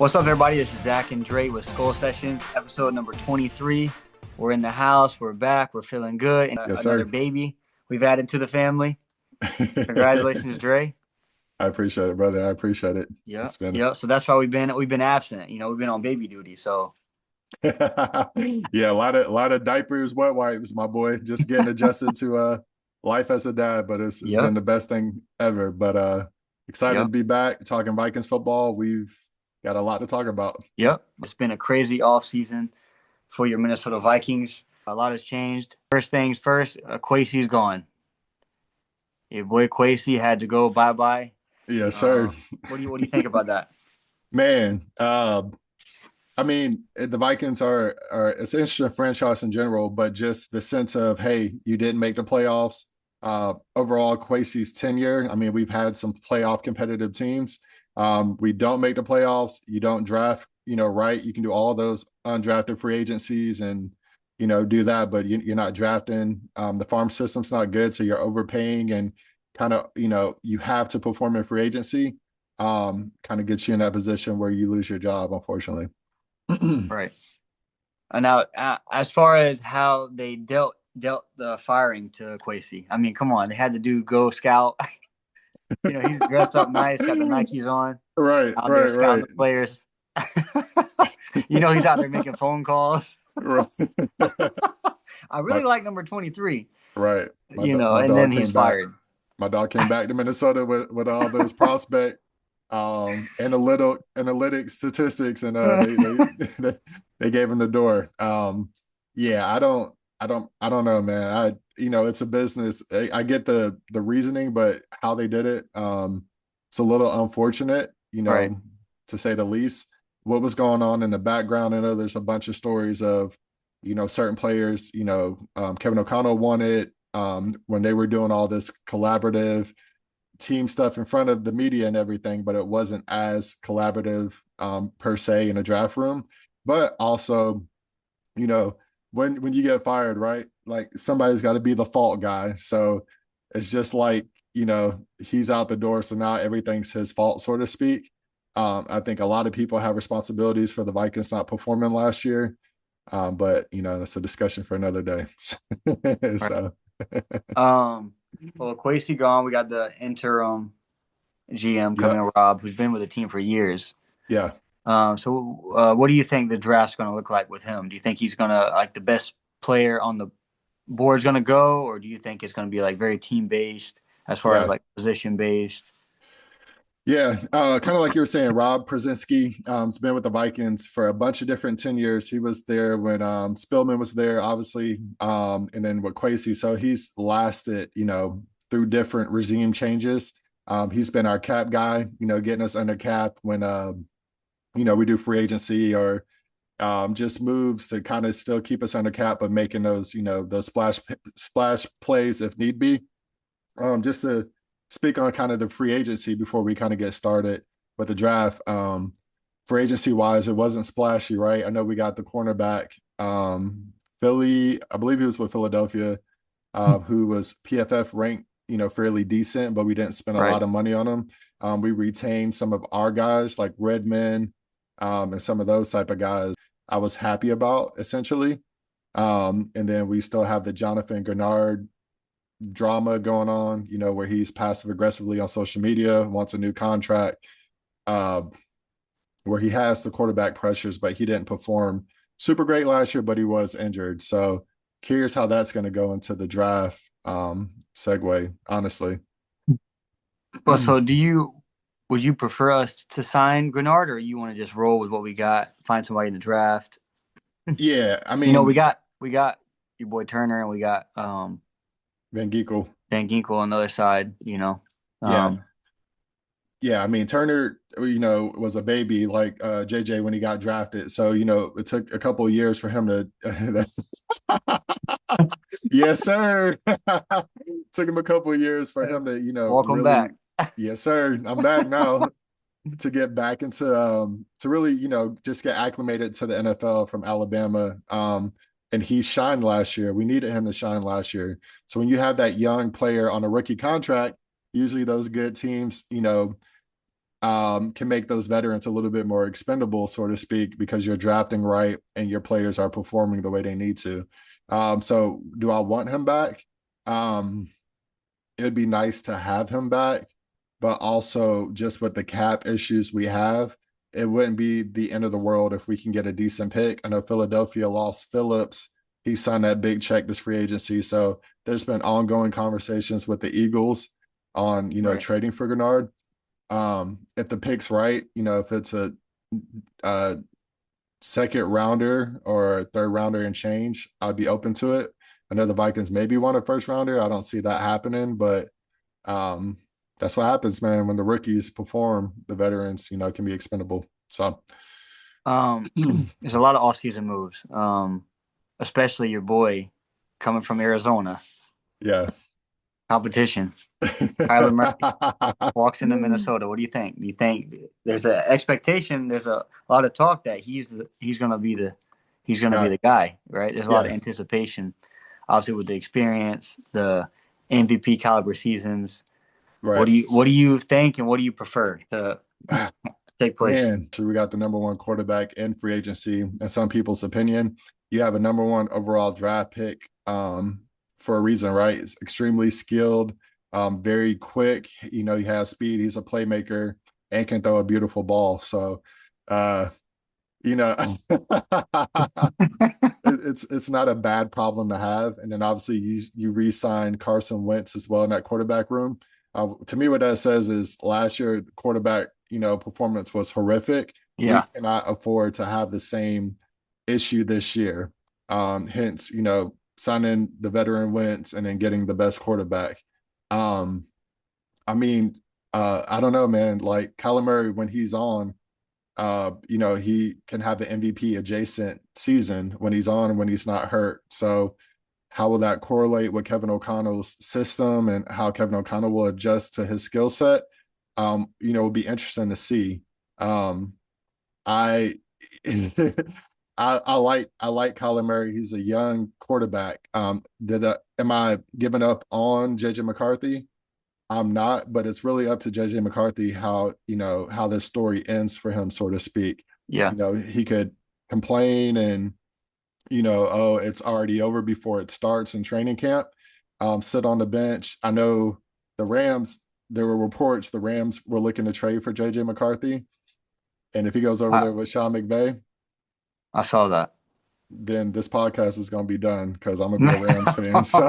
What's up, everybody? This is Zach and Dre with Skull Sessions, episode number 23. We're in the house. We're back. We're feeling good. And Yes, another sir. baby we've added to the family. Congratulations, Dre. I appreciate it, brother. I appreciate it. Yep. It's been Yep. So that's why we've been absent. We've been on baby duty. So yeah, a lot of diapers, wet wipes, my boy. Just getting adjusted to life as a dad, but it's been yep. the best thing ever. But excited to Yep. be back talking Vikings football. We've got a lot to talk about. Yep. It's been a crazy off season for your Minnesota Vikings. A lot has changed. First things first, Kwesi's gone. Your boy Kwesi had to go bye-bye. Yes, sir. What do you think about that? Man, I mean, the Vikings are it's an interesting franchise in general, but just the sense of, hey, you didn't make the playoffs. Overall, Kwesi's tenure. I mean, we've had some playoff competitive teams. We don't make the playoffs. You don't draft, right. You can do all those undrafted free agencies and do that, but you're not drafting. The farm system's not good, so you're overpaying and kind of you have to perform in free agency. Kind of gets you in that position where you lose your job, unfortunately. Right. Now, as far as how they dealt the firing to Kwesi, I mean, come on, they had the dude go scout. He's dressed up nice, got the Nikes on, Right, out there right, scouting right. the players. He's out there making phone calls. Right. I really My like number 23. right. My And then dog he's came back. fired. My dog came back to Minnesota with all those prospect analytic statistics, and they gave him the door. Yeah, I don't know, man. It's a business. I get the reasoning, but how they did it, it's a little unfortunate, Right. to say the least. What was going on in the background? I know there's a bunch of stories of, certain players. Kevin O'Connell won it when they were doing all this collaborative team stuff in front of the media and everything, but it wasn't as collaborative per se in a draft room. But also, you know, when you get fired, right? Like somebody's got to be the fault guy. So it's just like, he's out the door. So now everything's his fault, so to speak. I think a lot of people have responsibilities for the Vikings not performing last year. But that's a discussion for another day. Right. So Well, Kwesi gone. We got the interim GM yeah, coming in, Rob, who's been with the team for years. yeah. So what do you think the draft's going to look like with him? Do you think he's going to, like, the best player on the board is going to go, or do you think it's going to be like very team based as far as Yeah, like position based? yeah, kind of like you were saying, Rob Brzezinski has been with the Vikings for a bunch of different tenures. He was there when Spillman was there, obviously, and then with Kwesi. So he's lasted, through different regime changes. He's been our cap guy, getting us under cap when, we do free agency or just moves to kind of still keep us under cap, but making those, those splash plays if need be. Just to speak on kind of the free agency before we kind of get started with the draft. Free agency wise, it wasn't splashy, right? I know we got the cornerback, Philly. I believe he was with Philadelphia, who was PFF ranked, fairly decent, but we didn't spend a Right. lot of money on him. We retained some of our guys like Redmond, and some of those type of guys. I was happy about essentially. And then we still have the Jonathan Grenard drama going on, where he's passive aggressively on social media, wants a new contract, uh, where he has the quarterback pressures, but he didn't perform super great last year, but he was injured. So curious how that's going to go into the draft segue, honestly. Well, so would you prefer us to sign Grenard, or you want to just roll with what we got, find somebody in the draft? Yeah, I We mean, got your boy Turner, and we got Van Geekel. Van Ginkel on the other side. Yeah, Um, yeah, I mean Turner, was a baby like JJ when he got drafted. So it took a couple of years for him to. Yes, sir. Took him a couple of years for him to, Welcome really. back. Yes, sir. I'm back now to get back into to really, just get acclimated to the NFL from Alabama. And he shined last year. We needed him to shine last year. So when you have that young player on a rookie contract, usually those good teams, can make those veterans a little bit more expendable, so to speak, because you're drafting right and your players are performing the way they need to. So do I want him back? Um, it'd be nice to have him back, but also just with the cap issues we have, it wouldn't be the end of the world if we can get a decent pick. I know Philadelphia lost Phillips. He signed that big check this free agency. So there's been ongoing conversations with the Eagles on, Right. trading for Gennard. If the pick's right, if it's a second rounder or a third rounder and change, I'd be open to it. I know the Vikings maybe want a first rounder. I don't see that happening, but um, that's what happens, man. When the rookies perform, the veterans, can be expendable. So, Um, there's a lot of off-season moves. Especially your boy coming from Arizona. yeah. Competition. Kyler Murray walks into Minnesota. What do you think? Do you think there's an expectation? There's a lot of talk that he's gonna be Yeah. the guy, right? There's a lot of Yeah. anticipation, obviously with the experience, the MVP caliber seasons. Right. What do you think, and what do you prefer to take place? Man, so we got the number one quarterback in free agency. In some people's opinion, you have a number one overall draft pick for a reason, right? It's extremely skilled, very quick. He has speed. He's a playmaker and can throw a beautiful ball. So, uh, you know, it's not a bad problem to have. And then obviously you re-sign Carson Wentz as well in that quarterback room. To me, what that says is last year quarterback, performance was horrific. We Yeah, cannot afford to have the same issue this year. Hence, signing the veteran Wentz and then getting the best quarterback. Um, I mean, I don't know, man. Like Kyler Murray, when he's on, he can have the MVP adjacent season when he's on and when he's not hurt. So how will that correlate with Kevin O'Connell's system and how Kevin O'Connell will adjust to his skill set? Will be interesting to see. I I like Kyler Murray. He's a young quarterback. Am I giving up on JJ McCarthy? I'm not, but it's really up to JJ McCarthy how this story ends for him, so to speak. yeah. He could complain and oh, it's already over before it starts in training camp. Sit on the bench. I know the Rams, there were reports the Rams were looking to trade for JJ McCarthy. And if he goes over I there with Sean McVay, I saw that. then this podcast is going to be done because I'm going to be a Rams fan. So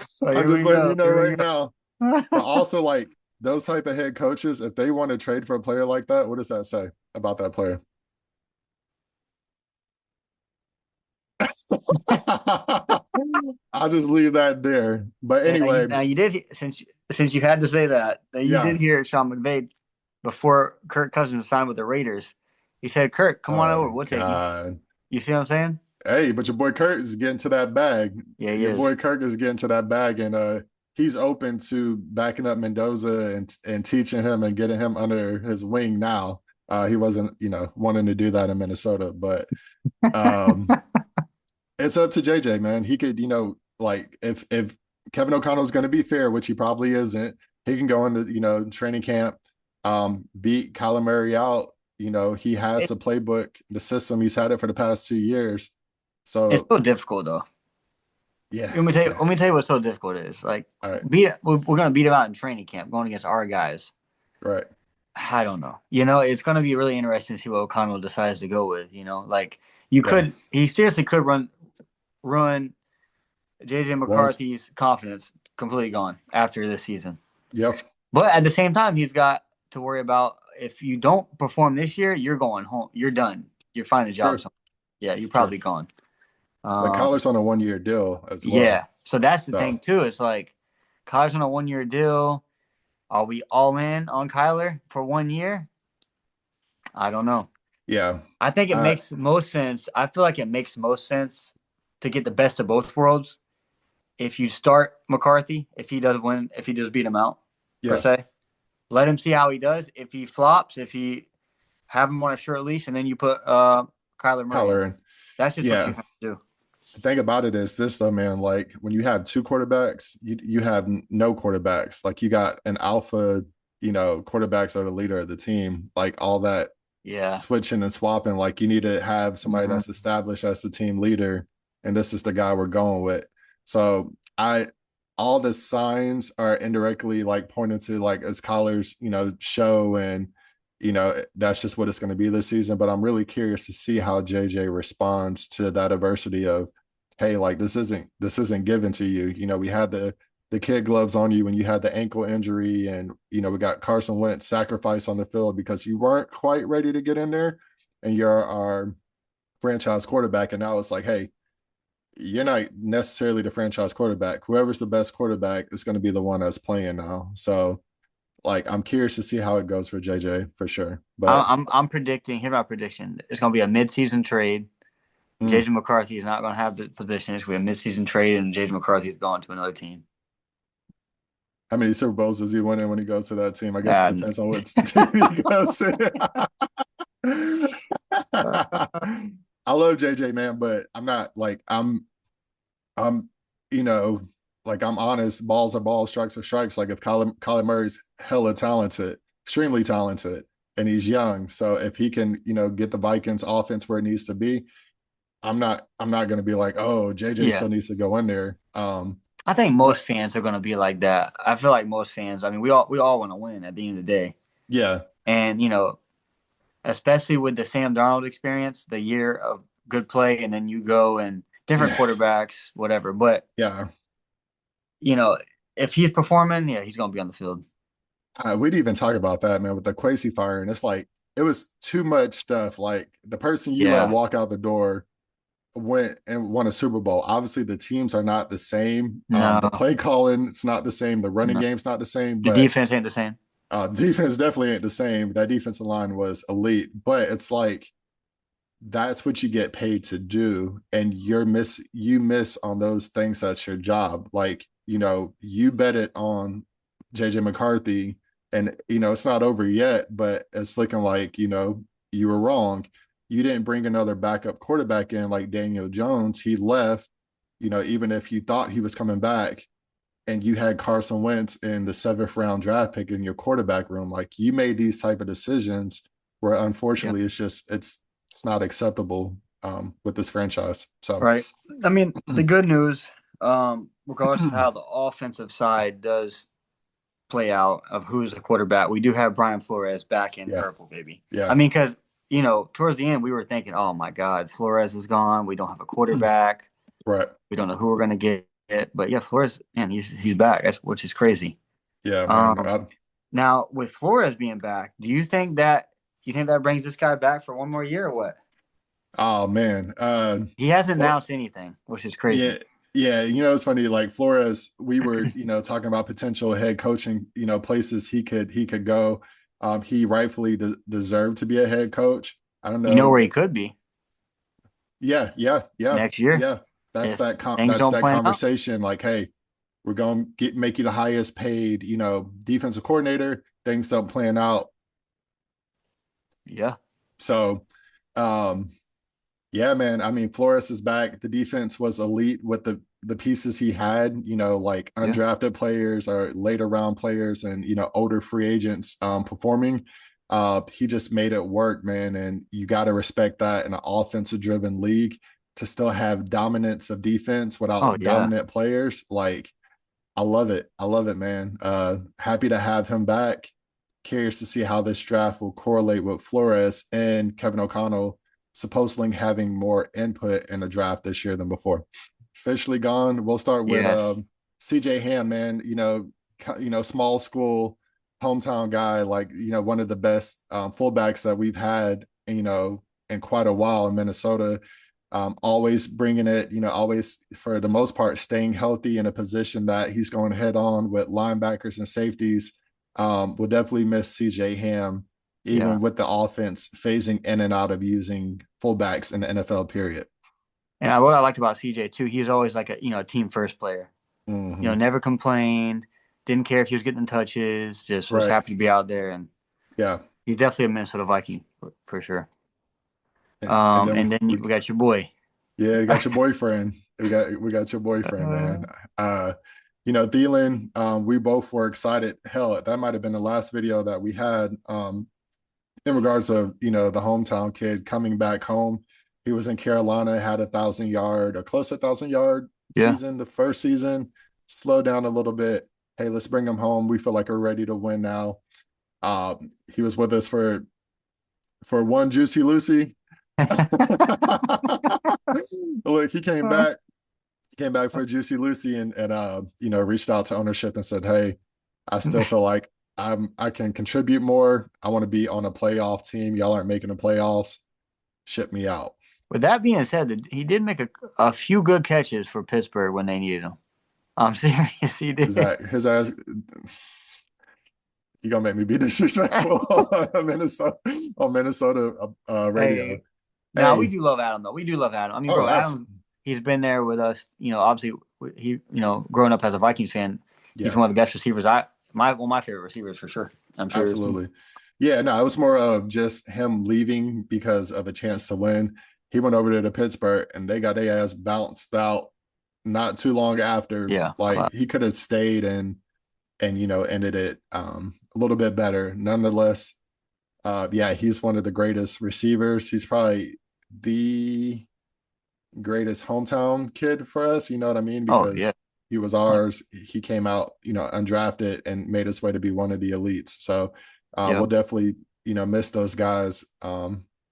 So I'm here just we letting go. you know Here we right now. But go. also, like those type of head coaches, if they want to trade for a player like that, what does that say about that player? I'll just leave that there. But And anyway, now you did since you had to say that you did yeah. hear Sean McVay before Kirk Cousins signed with the Raiders. He said, "Kirk, come on Oh over. We'll take you." God. You see what I'm saying? Hey, but your boy Kurt is getting to that bag. Yeah, he Your is. boy Kirk is getting to that bag, and he's open to backing up Mendoza and teaching him and getting him under his wing now. He wasn't, wanting to do that in Minnesota, but um, it's up to JJ, man. He could, like if Kevin O'Connell's going to be fair, which he probably isn't, he can go into training camp, beat Kyler Murray out. He has It, the playbook, the system. He's had it for the past 2 years. it's So so difficult though. yeah, Let yeah. me tell you what's so difficult is like All right, we're gonna beat him out in training camp going against our guys. right. I don't know. It's gonna be really interesting to see what O'Connell decides to go with. Like Yeah. he seriously could ruin JJ Once. McCarthy's confidence completely gone after this season. Yep. But at the same time, he's got to worry about if you don't perform this year, you're going home. You're done. You're finding a job True. somewhere. Yeah, you're True. probably gone. But Um, Kyler's on a 1 year deal as well. yeah. So that's the thing So too. It's like Kyler's on a 1 year deal. Are we all in on Kyler for 1 year? I don't know. yeah. I think it Uh makes most sense. I feel like it makes most sense to get the best of both worlds. If you start McCarthy, if he does win, if he does beat him out, per yeah. se, let him see how he does. If he flops, if he have him on a short leash, and then you put Kyler Murray in. Kyler and That's just what you yeah. have to do. The thing about it is this though, man, like when you have two quarterbacks, you have no quarterbacks. Like you got an alpha, quarterbacks are the leader of the team. Like all that Yeah. switching and swapping, like you need to have somebody Hmm. that's established as the team leader, and this is the guy we're going with. So I all the signs are indirectly like pointing to like as Collar's, show, and that's just what it's going to be this season. But I'm really curious to see how JJ responds to that adversity of, hey, like this isn't given to you. We had the kid gloves on you when you had the ankle injury, and we got Carson Wentz sacrifice on the field because you weren't quite ready to get in there, and you're our franchise quarterback. And now it's like, hey, you're not necessarily the franchise quarterback. Whoever's the best quarterback is going to be the one that's playing now. So like I'm curious to see how it goes for JJ for sure. But I'm predicting. Here's my prediction. It's going to be a midseason trade. mm, JJ McCarthy is not going to have the position. It's going to be a midseason trade, and JJ McCarthy is going to another team. how many Super Bowls does he win in when he goes to that team? I guess it And depends on what team he goes to. I love JJ, man, but I'm not like I'm you know like I'm honest. Balls are balls, strikes are strikes. Like if Colin Murray's hella talented, extremely talented, and he's young, so if he can get the Vikings offense where it needs to be, I'm not going to be like, oh, JJ yeah, still needs to go in there. I think But most fans are going to be like that. I feel like most fans. I mean, we all want to win at the end of the day, yeah, and especially with the Sam Darnold experience, the year of good play, and then you go and different yeah, quarterbacks, whatever. But yeah. you know, if he's performing, yeah, he's going to be on the field. We'd even talk about that, man, with the Quasi fire, and it's like it was too much stuff. Like the person you let Yeah, walk out the door went and won a Super Bowl. Obviously, the teams are not the same. no, The play calling it's not the same. The running no, game's not the same. the But defense ain't the same. defense definitely ain't the same. That defensive line was elite. But it's like that's what you get paid to do, and you miss on those things. That's your job. Like you bet it on JJ McCarthy, and it's not over yet, but it's looking like you were wrong. You didn't bring another backup quarterback in like Daniel Jones. He left. Even if you thought he was coming back, and you had Carson Wentz in the seventh round draft pick in your quarterback room, like you made these type of decisions where Yeah, unfortunately it's not acceptable with this franchise. So right. I mean, the good news, regardless of how the offensive side does play out of who's the quarterback, we do have Brian Flores back in yeah, purple, baby. I yeah, mean, because towards the end we were thinking, oh my God, Flores is gone. We don't have a quarterback. right, We don't know who we're gonna get. But yeah, Flores, man, he's back. Which is crazy. yeah, man. Um, Now with Flores being back, do you think that brings this guy back for one more year or what? Oh man, He hasn't for, announced anything, which is yeah, crazy. yeah. It's funny. Like Flores, we were talking about potential head coaching places he could go. He rightfully deserved to be a head coach. I don't You know know. where he could be Yeah, yeah, yeah, next year yeah. That's if that things that's don't that plan out. conversation. Like, hey, we're going to make you the highest paid, defensive coordinator. Things don't plan out. Yeah, So, um, yeah, man. I mean, Flores is back. The defense was elite with the pieces he had. Like yeah, undrafted players or later round players, and older free agents performing. He just made it work, man. And you got to respect that in an offensive driven league to still have dominance of defense oh without yeah, dominant players. Like I love it. I love it, man. Happy to have him back. Curious to see how this draft will correlate with Flores and Kevin O'Connell supposedly having more input in the draft this year than before. Officially gone. We'll start with yes, CJ Ham, man. Small school hometown guy, like one of the best fullbacks that we've had, in quite a while in Minnesota. Always bringing it, always for the most part staying healthy in a position that he's going head on with linebackers and safeties. We'll definitely miss CJ Ham, yeah. even with the offense phasing in and out of using fullbacks in the NFL. Period. And what I liked about CJ too, he was always like a team first player. Mm-hmm. Never complained, didn't care if he was getting touches, just was Right. happy to be out there, and Yeah. he's definitely a Minnesota Viking for sure. And then And then we got your boy. yeah, you got your boyfriend. We got your boyfriend, man. Thielen, we both were excited. Hell, that might have been the last video that we had in regards of, the hometown kid coming back home. He was in Carolina, had 1,000 yard or close to 1,000 yard Yeah. season, the first season, slowed down a little bit. Hey, let's bring him home. We feel like we're ready to win now. He was with us for one Juicy Lucy. Look, he came back for Juicy Lucy and reached out to ownership and said, "Hey, I still feel like I can contribute more. I want to be on a playoff team. Y'all aren't making the playoffs. Ship me out." With that being said, he did make a few good catches for Pittsburgh when they needed him. I'm serious, he Is did. that his ass? You gonna make me be disrespectful on Minnesota radio? Hey, now we Hey, do love Adam though. We do love Adam. I mean, oh, bro, absolutely, Adam, he's been there with us. Obviously, growing up as a Vikings fan, he's yeah. one of the best receivers. One of my favorite receivers for sure. I'm sure yours too. Absolutely. Yeah, no, it was more of just him leaving because of a chance to win. He went over there to Pittsburgh and they got their ass bounced out not too long after. Yeah, Like he could have stayed and ended it a little bit better. Nonetheless, yeah, he's one of the greatest receivers. He's probably the greatest hometown kid for us, you know what I mean? Oh Because yeah. he was ours. He came out, undrafted and made his way to be one of the elites. So Yeah. we'll definitely, miss those guys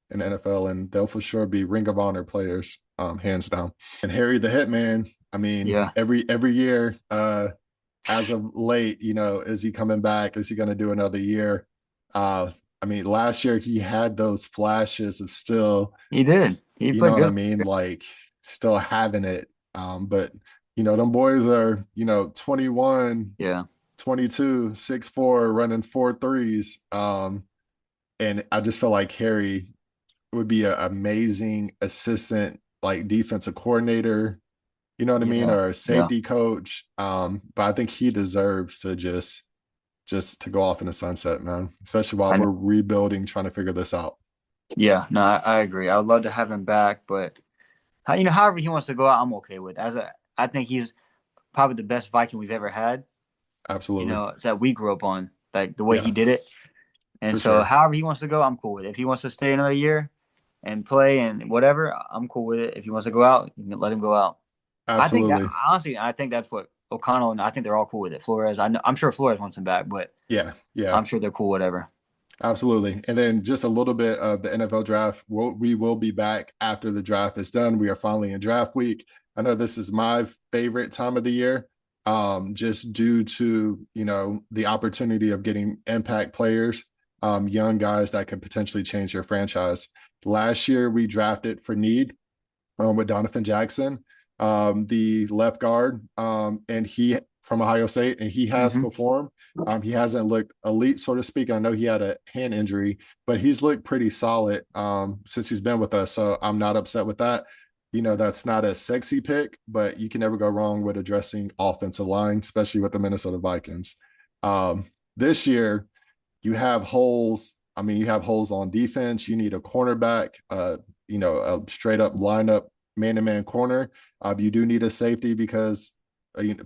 in the NFL, and they'll for sure be Ring of Honor players, hands down. And Harry the Hitman, I mean, Yeah. every year, as of late, is he coming back? Is he going to do another year? I mean, last year he had those flashes of still, He did. He you know played what I good. mean? Like still having it. But them boys are, 21, Yeah. 22, 6'4", running 4 threes. And I just feel like Harry would be an amazing assistant, like defensive coordinator, you know what I mean, Yeah. or a Yeah. safety coach. But I think he deserves to just to go off in the sunset, man. Especially while I know. we're rebuilding, trying to figure this out. Yeah. No, I agree. I would love to have him back, but however he wants to go out, I'm okay with. I think he's probably the best Viking we've ever had. Absolutely. That we grew up on, like the way he Yeah, did it. And for so, sure. however he wants to go, I'm cool with it. If he wants to stay another year and play and whatever, I'm cool with it. If he wants to go out, you can let him go out. I think that Absolutely. honestly, I think that's what O'Connell and I think they're all cool with it. Flores, I'm sure Flores wants him back, but Yeah, yeah. I'm sure they're cool whatever. Absolutely. And then just a little bit of the NFL draft. We will be back after the draft is done. We are finally in draft week. I know this is my favorite time of the year, just due to, the opportunity of getting impact players, young guys that could potentially change your franchise. Last year, we drafted for need with Donovan Jackson, the left guard, and he from Ohio State, and he has Hmm. performed. He hasn't looked elite, so to speak. I know he had a hand injury, but he's looked pretty solid since he's been with us. So I'm not upset with that. That's not a sexy pick, but you can never go wrong with addressing offensive line, especially with the Minnesota Vikings. This year, you have holes. I mean, you have holes on defense. You need a cornerback, a straight up lineup man to man corner. You do need a safety because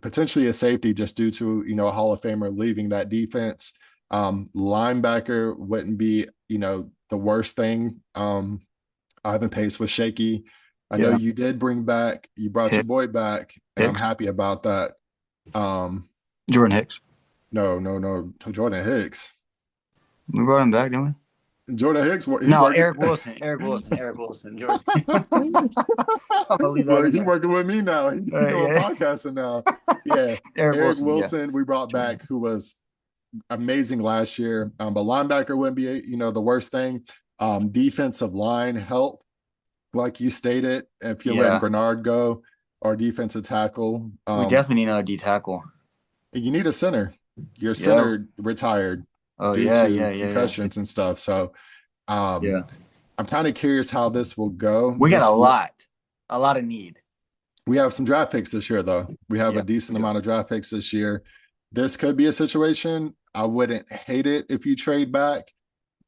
potentially a safety just due to, a Hall of Famer leaving that defense. Linebacker wouldn't be, the worst thing. Ivan Pace was shaky. I know Yeah. you brought your boy back, and I'm Hicks. happy about that. Um, Jordan Hicks. no, no, no, Jordan Hicks. We brought him back, didn't we? Jordan Hicks, he's No, working. Eric Wilson. Eric Wilson. Eric Wilson. Jordan. I'm gonna leave that in He there. working with me now. He doing Yeah. podcasting now. Yeah, Eric Eric Wilson. Yeah. Wilson, we brought back, who was amazing last year. But linebacker wouldn't be, the worst thing. Defensive line help, like you stated. If you're letting Yeah. Grenard go, or defensive tackle, We definitely need another D tackle. you need a center. Your Yeah. center retired Oh due yeah. to Yeah. Yeah. Yeah. concussions and stuff. So um, Yeah. I'm kind of curious how this will go. We got a lot of need. We have some draft picks this year, though. We have a Yeah. decent amount of draft picks this year. This could be a situation. I wouldn't hate it if you trade back,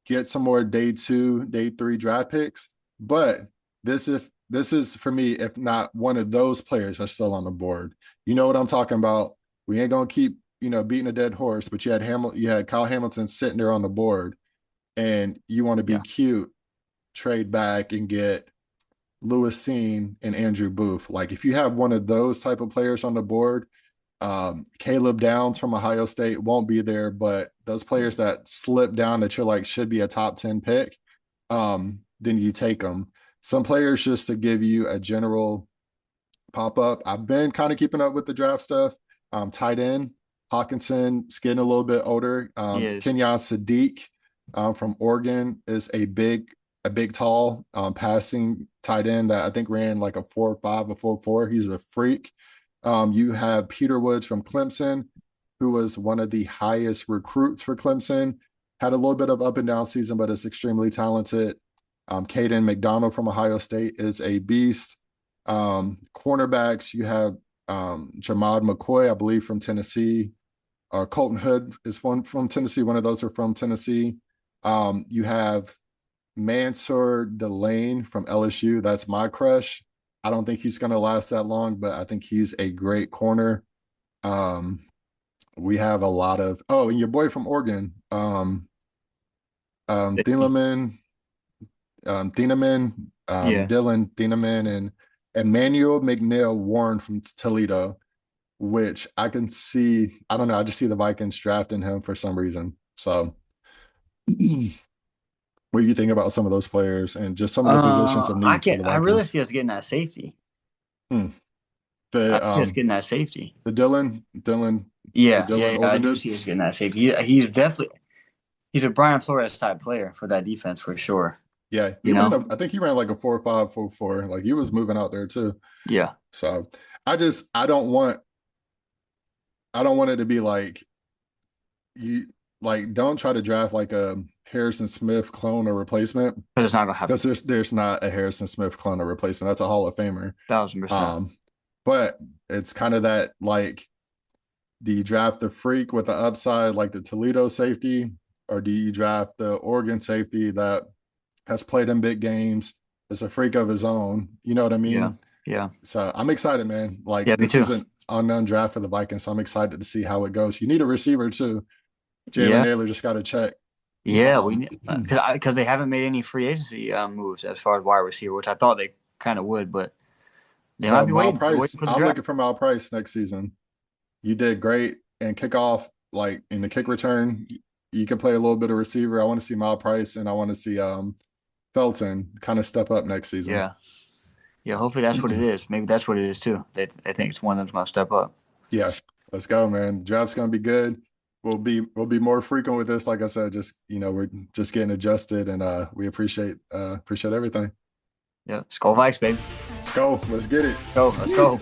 get some more day 2, day 3 draft picks. But this is for me, if not one of those players are still on the board. You know what I'm talking about? We ain't gonna keep, beating a dead horse, but you had Kyle Hamilton sitting there on the board, and you want to be Yeah, cute, trade back and get Lewis Seen and Andrew Booth. Like if you have one of those type of players on the board, Caleb Downs from Ohio State won't be there, but those players that slip down that you're like should be a top 10 pick, then you take them. Some players just to give you a general pop up. I've been kind of keeping up with the draft stuff. Tight end, Hawkinson's getting a little bit older. he is. Kenyon Sadiq from Oregon is a big, tall passing tight end that I think ran like a 4.5, a 4.4. He's a freak. You have Peter Woods from Clemson, who was one of the highest recruits for Clemson. Had a little bit of up and down season, but is extremely talented. Caden McDonald from Ohio State is a beast. Cornerbacks, you have Jamad McCoy, I believe, from Tennessee. Colton Hood is one from Tennessee. One of those are from Tennessee. You have Mansour Delane from LSU. That's my crush. I don't think he's going to last that long, but I think he's a great corner. We have a lot of and your boy from Oregon, Thieleman, Thieneman, Yeah. Dylan Thieneman, and Emmanuel McNeil Warren from Toledo, which I can see. I don't know. I just see the Vikings drafting him for some reason. So, what do you think about some of those players and just some of the positions of I needs for can't. the I really Vikings? see us getting that safety. Hmm. I The see us getting that safety. the Yeah, yeah, Dylan yeah. I Oregon do dude. see us getting that safety. He's a Brian Flores type player for that defense for sure. Yeah, You know? I think he ran like a 4.5, 4.4. Like he was moving out there too. Yeah. So I don't want it to be like you like don't try to draft like a Harrison Smith clone or replacement But it's not gonna happen. because there's not a Harrison Smith clone or replacement. That's a Hall of Famer. 1,000%. But it's kind of that like, do you draft the freak with the upside like the Toledo safety, or do you draft the Oregon safety that has played in big games, is a freak of his own? You know what I Yeah. mean? Yeah. So I'm excited, man. Yeah, Like me this too. is an unknown draft for the Vikings, so I'm excited to see how it goes. You need a receiver too. Jalen Yeah. Naylor just got to check. Yeah, we Um, need because they haven't made any free agency moves as far as wide receiver, which I thought they kind of would, but they might so be Mal waiting. They're Price, waiting for the I'm draft. looking for Mal Price next season. You did great and kickoff, like in the kick return. You can play a little bit of receiver. I want to see Mal Price and I want to see Felton kind of step up next season. Yeah. Yeah, hopefully that's what it is. Maybe that's what it is too. They think it's one of them's gonna step up. Yeah, let's go, man. Draft's gonna be good. We'll be more frequent with this. Like I said, just we're just getting adjusted, and we appreciate everything. Yeah. Skull Vikes, baby. Let's go. Let's get it. Go. Let's go.